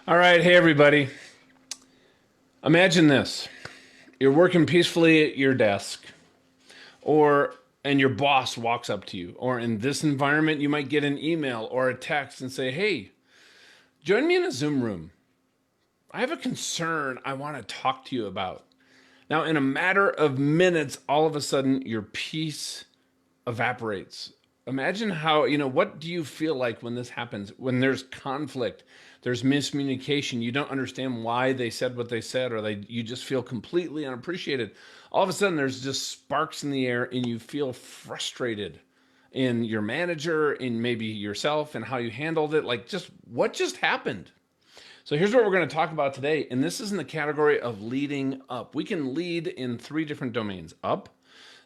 All right, hey everybody. Imagine this. You're working peacefully at your desk, or and your boss walks up to you, or in this environment you might get an email or a text and say, "Hey, join me in a Zoom room. I have a concern I want to talk to you about." Now, in a matter of minutes, all of a sudden your peace evaporates. Imagine how, what do you feel like when this happens? When there's conflict, there's miscommunication, you don't understand why they said what they said, or you just feel completely unappreciated. All of a sudden, there's just sparks in the air, and you feel frustrated in your manager, in maybe yourself, and how you handled it. Like, just what just happened? So here's what we're going to talk about today. And this is in the category of leading up. We can lead in three different domains. Up,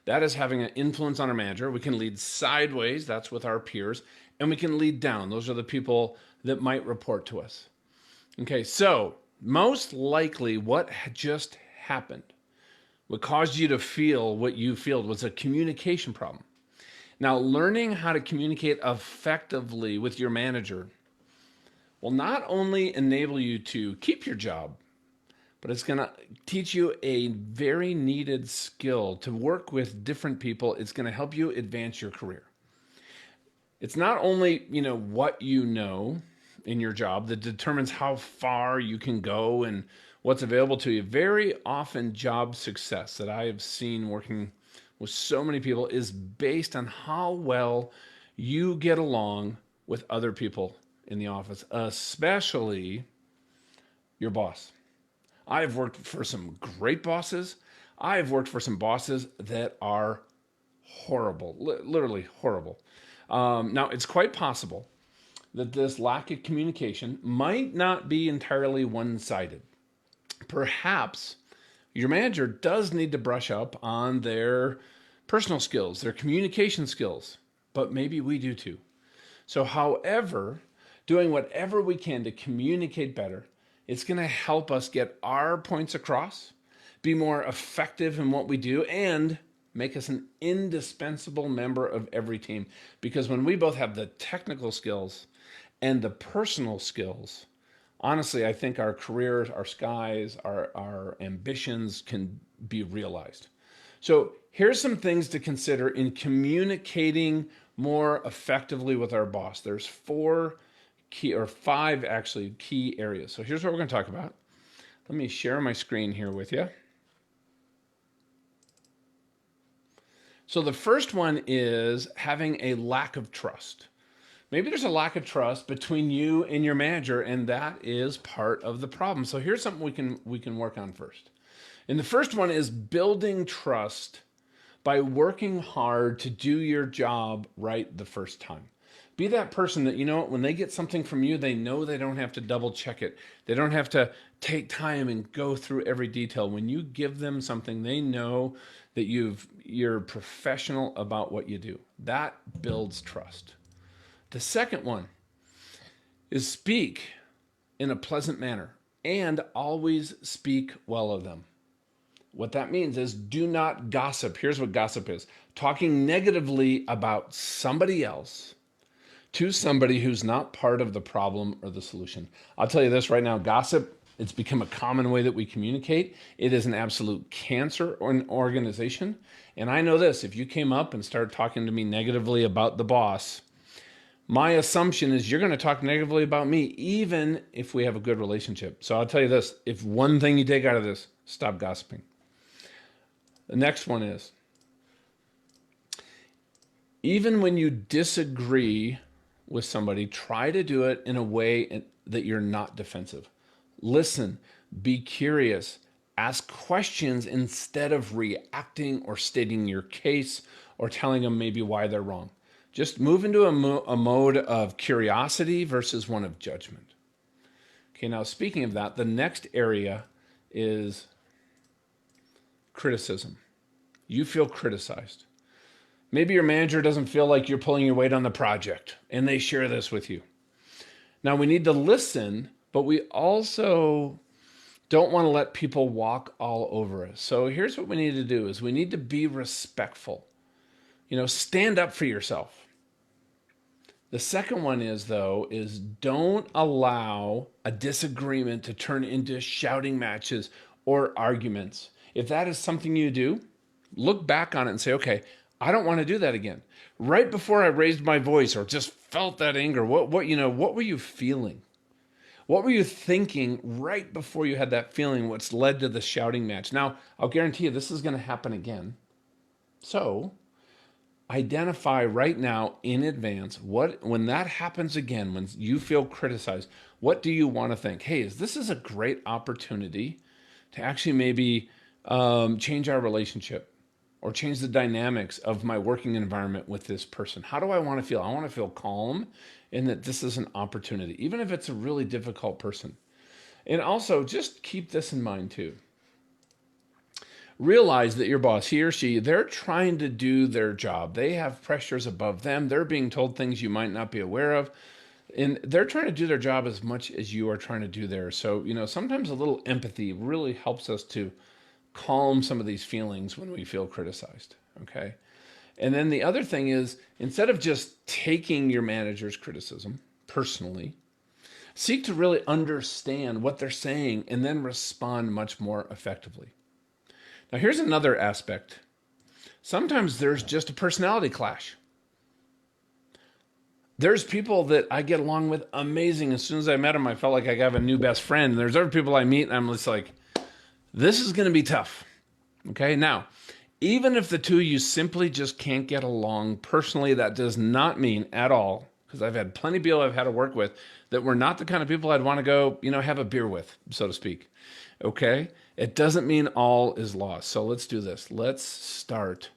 that is having an influence on our manager. We can lead sideways, that's with our peers. And we can lead down. Those are the people that might report to us. Okay, so most likely what just happened, what caused you to feel what you feel, was a communication problem. Now, learning how to communicate effectively with your manager will not only enable you to keep your job, but it's going to teach you a very needed skill to work with different people. It's going to help you advance your career. It's not only, what you know in your job that determines how far you can go and what's available to you. Very often job success that I have seen working with so many people is based on how well you get along with other people in the office, especially your boss. I've worked for some great bosses. I've worked for some bosses that are horrible, literally horrible. Now, it's quite possible that this lack of communication might not be entirely one-sided. Perhaps your manager does need to brush up on their personal skills, their communication skills, but maybe we do too. So, however, doing whatever we can to communicate better, it's going to help us get our points across, be more effective in what we do, and make us an indispensable member of every team. Because when we both have the technical skills and the personal skills, honestly, I think our careers, our skies, our ambitions can be realized. So here's some things to consider in communicating more effectively with our boss. There's five actually key areas. So here's what we're going to talk about. Let me share my screen here with you. So the first one is having a lack of trust. Maybe there's a lack of trust between you and your manager, and that is part of the problem. So here's something we can work on first. And the first one is building trust by working hard to do your job right the first time. Be that person that, when they get something from you, they know they don't have to double check it. They don't have to take time and go through every detail. When you give them something, they know that you're professional about what you do. That builds trust. The second one is speak in a pleasant manner and always speak well of them. What that means is do not gossip. Here's what gossip is: talking negatively about somebody else to somebody who's not part of the problem or the solution. I'll tell you this right now, gossip, it's become a common way that we communicate. It is an absolute cancer or an organization. And I know this, if you came up and started talking to me negatively about the boss, my assumption is you're going to talk negatively about me, even if we have a good relationship. So I'll tell you this, if one thing you take out of this, stop gossiping. The next one is, even when you disagree with somebody, try to do it in a way that you're not defensive. Listen, be curious, ask questions instead of reacting or stating your case or telling them maybe why they're wrong. Just move into a mode of curiosity versus one of judgment. Okay, now speaking of that, the next area is criticism. You feel criticized. Maybe your manager doesn't feel like you're pulling your weight on the project, and they share this with you. Now, we need to listen, but we also don't want to let people walk all over us. So here's what we need to do is we need to be respectful. Stand up for yourself. The second one is, though, is don't allow a disagreement to turn into shouting matches or arguments. If that is something you do, look back on it and say, okay, I don't want to do that again. Right before I raised my voice or just felt that anger, what were you feeling? What were you thinking right before you had that feeling? What's led to the shouting match? Now, I'll guarantee you this is going to happen again. So, identify right now in advance when that happens again, when you feel criticized, what do you want to think? Hey, this is a great opportunity to actually maybe change our relationship or change the dynamics of my working environment with this person. How do I want to feel? I want to feel calm and that this is an opportunity, even if it's a really difficult person. And also just keep this in mind too. Realize that your boss, he or she, they're trying to do their job. They have pressures above them. They're being told things you might not be aware of. And they're trying to do their job as much as you are trying to do theirs. So, sometimes a little empathy really helps us to calm some of these feelings when we feel criticized. Okay. And then the other thing is, instead of just taking your manager's criticism personally, seek to really understand what they're saying and then respond much more effectively. Now, here's another aspect. Sometimes there's just a personality clash. There's people that I get along with amazing. As soon as I met them, I felt like I have a new best friend. And there's other people I meet, and I'm just like, this is going to be tough. Okay, now, even if the two of you simply just can't get along personally, that does not mean at all, because I've had plenty of people I've had to work with that were not the kind of people I'd want to go, have a beer with, so to speak. Okay? It doesn't mean all is lost. So let's do this. Let's start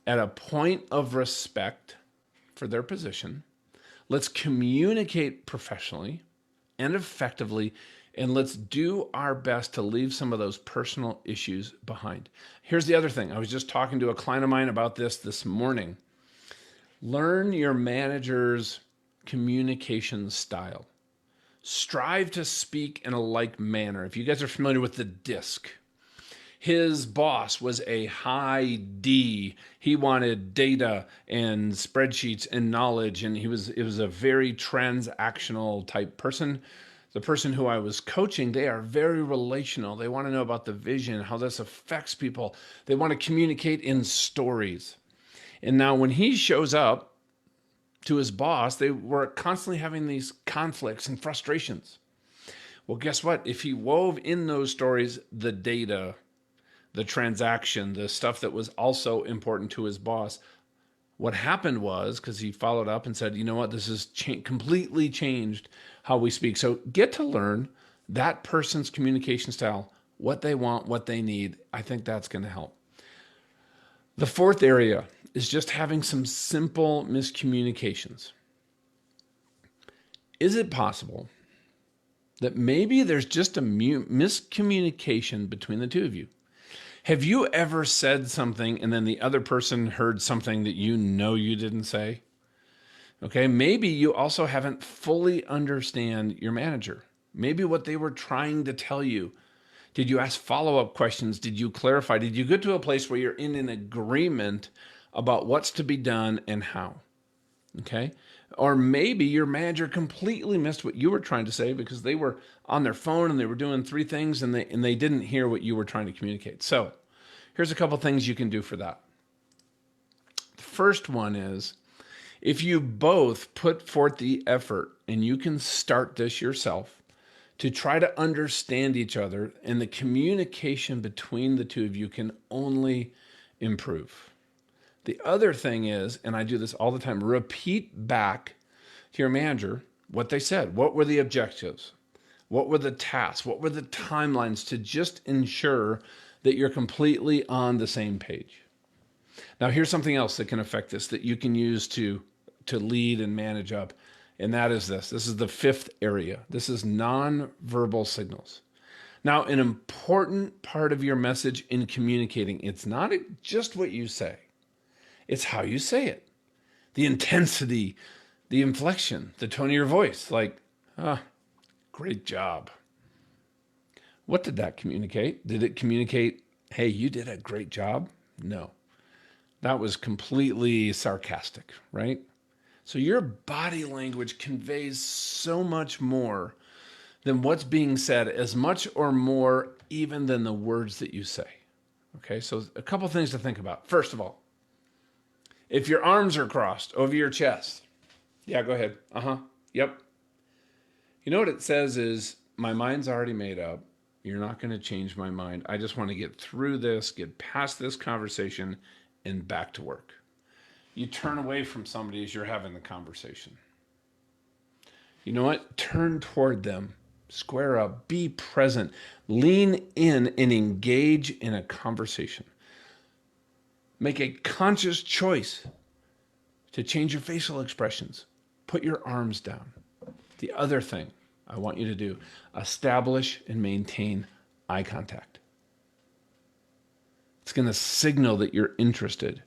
at a point of respect for their position. Let's communicate professionally and effectively, and let's do our best to leave some of those personal issues behind. Here's the other thing. I was just talking to a client of mine about this morning. Learn your manager's communication style. Strive to speak in a like manner. If you guys are familiar with the DISC, his boss was a high D. He wanted data and spreadsheets and knowledge, and it was a very transactional type person. The person who I was coaching, they are very relational. They want to know about the vision, how this affects people. They want to communicate in stories. And now when he shows up to his boss, they were constantly having these conflicts and frustrations. Well, guess what? If he wove in those stories the data, the transaction, the stuff that was also important to his boss, what happened was, because he followed up and said, you know what, this has completely changed how we speak. So get to learn that person's communication style, what they want, what they need. I think that's going to help. The fourth area is just having some simple miscommunications. Is it possible that maybe there's just a miscommunication between the two of you? Have you ever said something and then the other person heard something that you didn't say? Okay, maybe you also haven't fully understand your manager. Maybe what they were trying to tell you. Did you ask follow-up questions? Did you clarify? Did you get to a place where you're in an agreement about what's to be done and how? Okay? Or maybe your manager completely missed what you were trying to say because they were on their phone and they were doing three things and they didn't hear what you were trying to communicate. So here's a couple things you can do for that. The first one is, if you both put forth the effort, and you can start this yourself, to try to understand each other, and the communication between the two of you can only improve. The other thing is, and I do this all the time, repeat back to your manager what they said. What were the objectives? What were the tasks? What were the timelines, to just ensure that you're completely on the same page? Now, here's something else that can affect this that you can use to lead and manage up. And that is this. This is the fifth area. This is nonverbal signals. Now, an important part of your message in communicating, it's not just what you say. It's how you say it. The intensity, the inflection, the tone of your voice. Like, great job. What did that communicate? Did it communicate, hey, you did a great job? No. That was completely sarcastic, right? So your body language conveys so much more than what's being said, as much or more even than the words that you say. Okay, so a couple things to think about. First of all, if your arms are crossed over your chest, yeah, go ahead. Yep. You know what it says is, my mind's already made up. You're not going to change my mind. I just want to get through this, get past this conversation, and back to work. You turn away from somebody as you're having the conversation. You know what? Turn toward them. Square up. Be present. Lean in and engage in a conversation. Make a conscious choice to change your facial expressions. Put your arms down. The other thing I want you to do, establish and maintain eye contact. It's going to signal that you're interested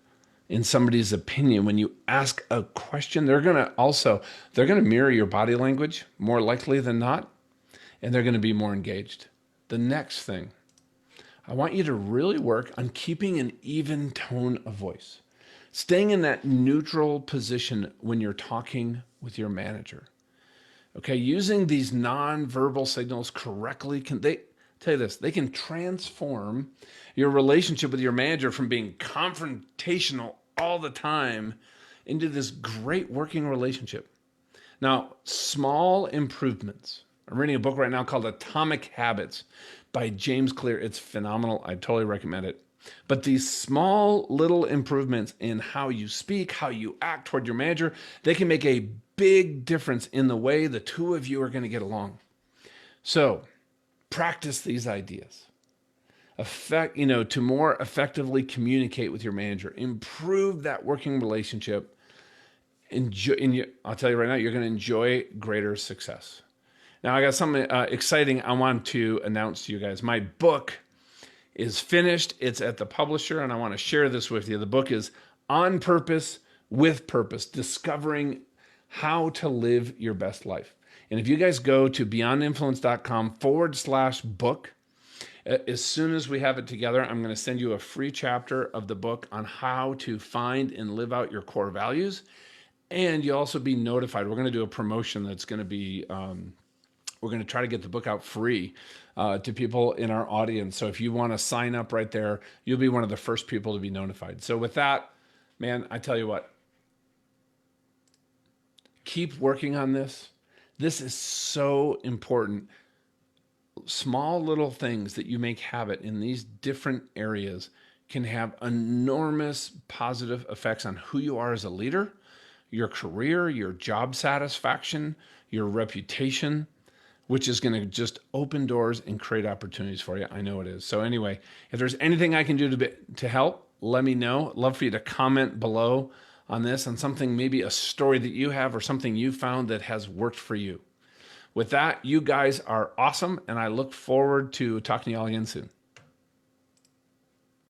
in somebody's opinion. When you ask a question, they're going to mirror your body language more likely than not, and they're going to be more engaged. The next thing, I want you to really work on keeping an even tone of voice, staying in that neutral position when you're talking with your manager. Okay, using these nonverbal signals correctly, tell you this, they can transform your relationship with your manager from being confrontational all the time into this great working relationship. Now, small improvements. I'm reading a book right now called Atomic Habits by James Clear. It's phenomenal. I totally recommend it. But these small little improvements in how you speak, how you act toward your manager, they can make a big difference in the way the two of you are going to get along. So practice these ideas. To more effectively communicate with your manager, improve that working relationship. I'll tell you right now, you're going to enjoy greater success. Now, I got something exciting I want to announce to you guys. My book is finished. It's at the publisher, and I want to share this with you. The book is On Purpose, with Purpose, Discovering How to Live Your Best Life. And if you guys go to beyondinfluence.com/book, as soon as we have it together, I'm going to send you a free chapter of the book on how to find and live out your core values. And you'll also be notified. We're going to do a promotion that's going to be, we're going to try to get the book out free to people in our audience. So if you want to sign up right there, you'll be one of the first people to be notified. So with that, man, I tell you what, keep working on this. This is so important. Small little things that you make habit in these different areas can have enormous positive effects on who you are as a leader, your career, your job satisfaction, your reputation, which is going to just open doors and create opportunities for you. I know it is. So anyway, if there's anything I can do to help, let me know. I'd love for you to comment below on this, on something, maybe a story that you have or something you found that has worked for you. With that, you guys are awesome, and I look forward to talking to you all again soon.